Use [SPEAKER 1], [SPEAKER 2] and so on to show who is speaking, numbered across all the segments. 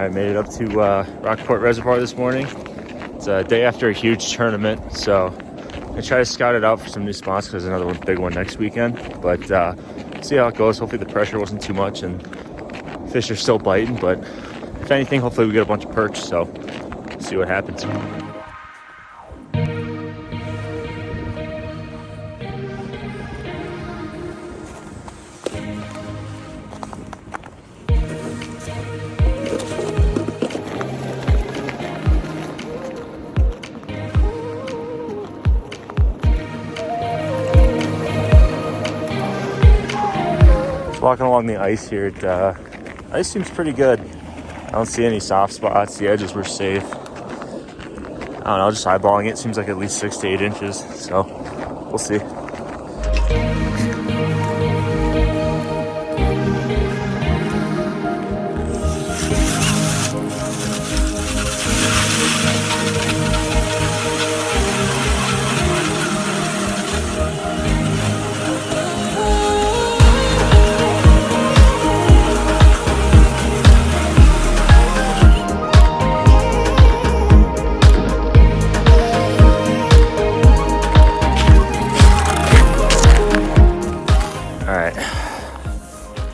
[SPEAKER 1] I made it up to Rockport Reservoir this morning. It's a day after a huge tournament, so I try to scout it out for some new spots because there's another big one next weekend. But see how it goes. Hopefully the pressure wasn't too much and fish are still biting. But if anything, hopefully we get a bunch of perch. So see what happens. Walking along the ice here, ice seems pretty good. I don't see any soft spots. The edges were safe. I don't know, just eyeballing it, seems like at least 6 to 8 inches. So we'll see.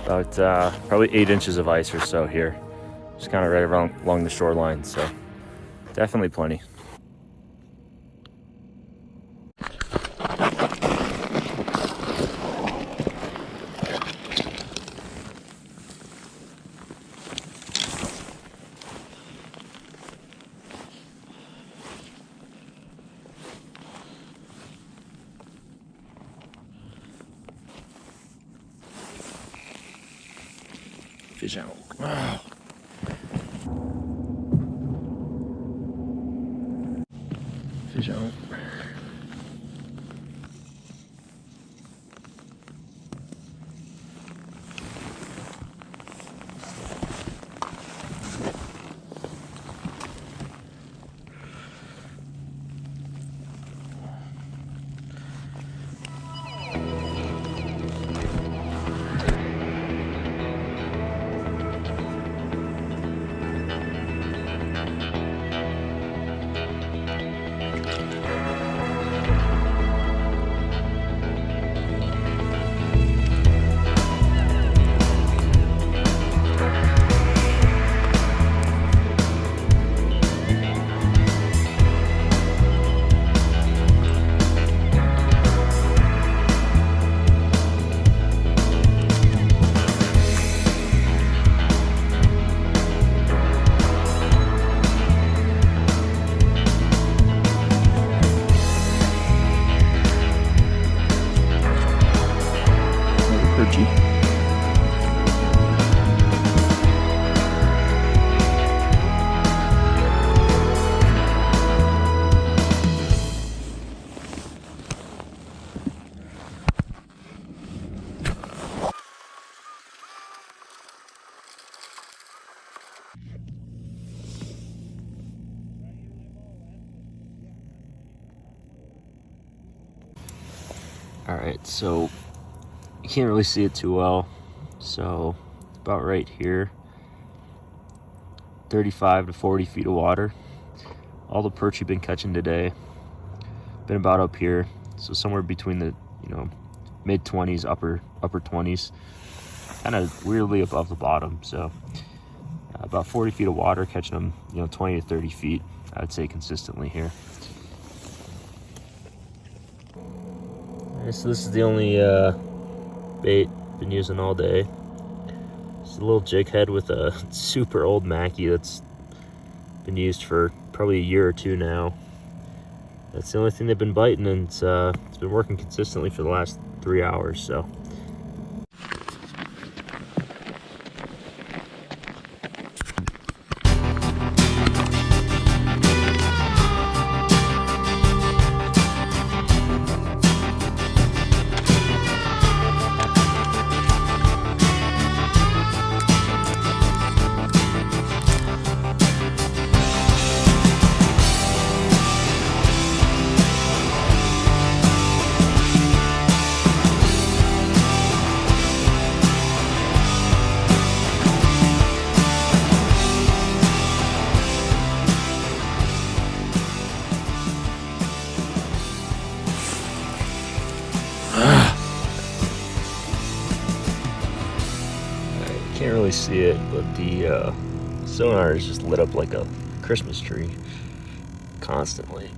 [SPEAKER 1] About probably 8 inches of ice or so here, just kind of right around along the shoreline, so definitely plenty. Fish out. Wow. Fish out. All right, so you can't really see it too well, so about right here, 35 to 40 feet of water. All the perch you've been catching today been about up here, so somewhere between the mid 20s, upper 20s, kind of weirdly above the bottom. So about 40 feet of water, catching them 20 to 30 feet, I would say, consistently here. So this is the only bait been using all day. It's a little jig head with a super old Mackie that's been used for probably a year or two now. That's the only thing they've been biting, and it's been working consistently for the last 3 hours. So. can't really see it, but the sonar is just lit up like a Christmas tree constantly.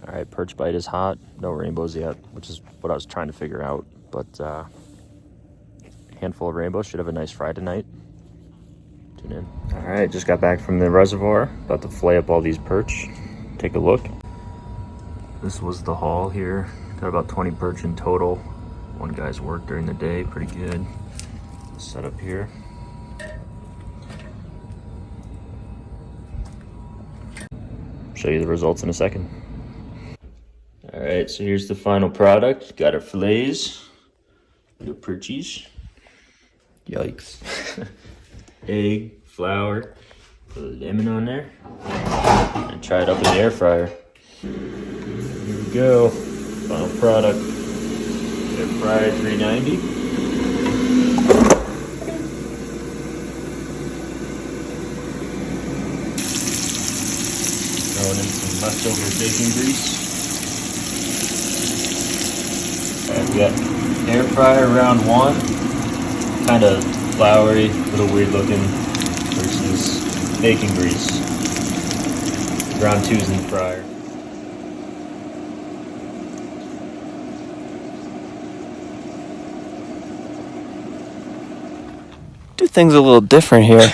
[SPEAKER 1] All right, perch bite is hot. No rainbows yet, which is what I was trying to figure out. But handful of rainbows, should have a nice fry tonight. Tune in. All right, just got back from the reservoir. About to flay up all these perch. Take a look. This was the haul here. Got about 20 perch in total. One guy's work during the day, pretty good. Set up here. Show you the results in a second. All right, so here's the final product. Got our fillets, the perchies. Yikes. Egg, flour, put a lemon on there, and try it up in the air fryer. Here we go. Final product. Air fryer 390. Throwing in some leftover bacon grease. Alright, we got air fryer round 1. Kind of floury, a little weird looking, versus bacon grease. Round 2's in the fryer.
[SPEAKER 2] Do things a little different here.